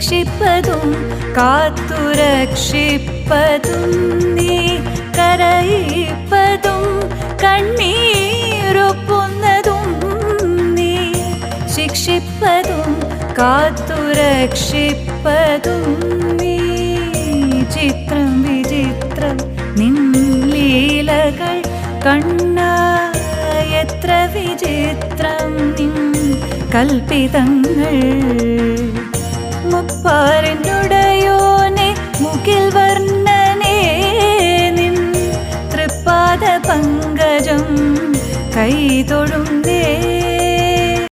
ശിക്ഷിപ്പതും കാത്തുരക്ഷിപ്പതും നീ കരയിപ്പതും കണ്ണീരൊപ്പുന്നതും നീ ശിക്ഷിപ്പതും കാത്തുരക്ഷിപ്പതും നീ ചിത്രം വിചിത്രം നിൻ ലീലകൾ കണ്ണാ എത്ര വിചിത്രം നിൻ കൽപ്പിതങ്ങൾ മുപ്പാരിനുടയോനെ മുകിൽ വർണ്ണനേ നിൻ തൃപ്പാദ പങ്കജം കൈതൊഴും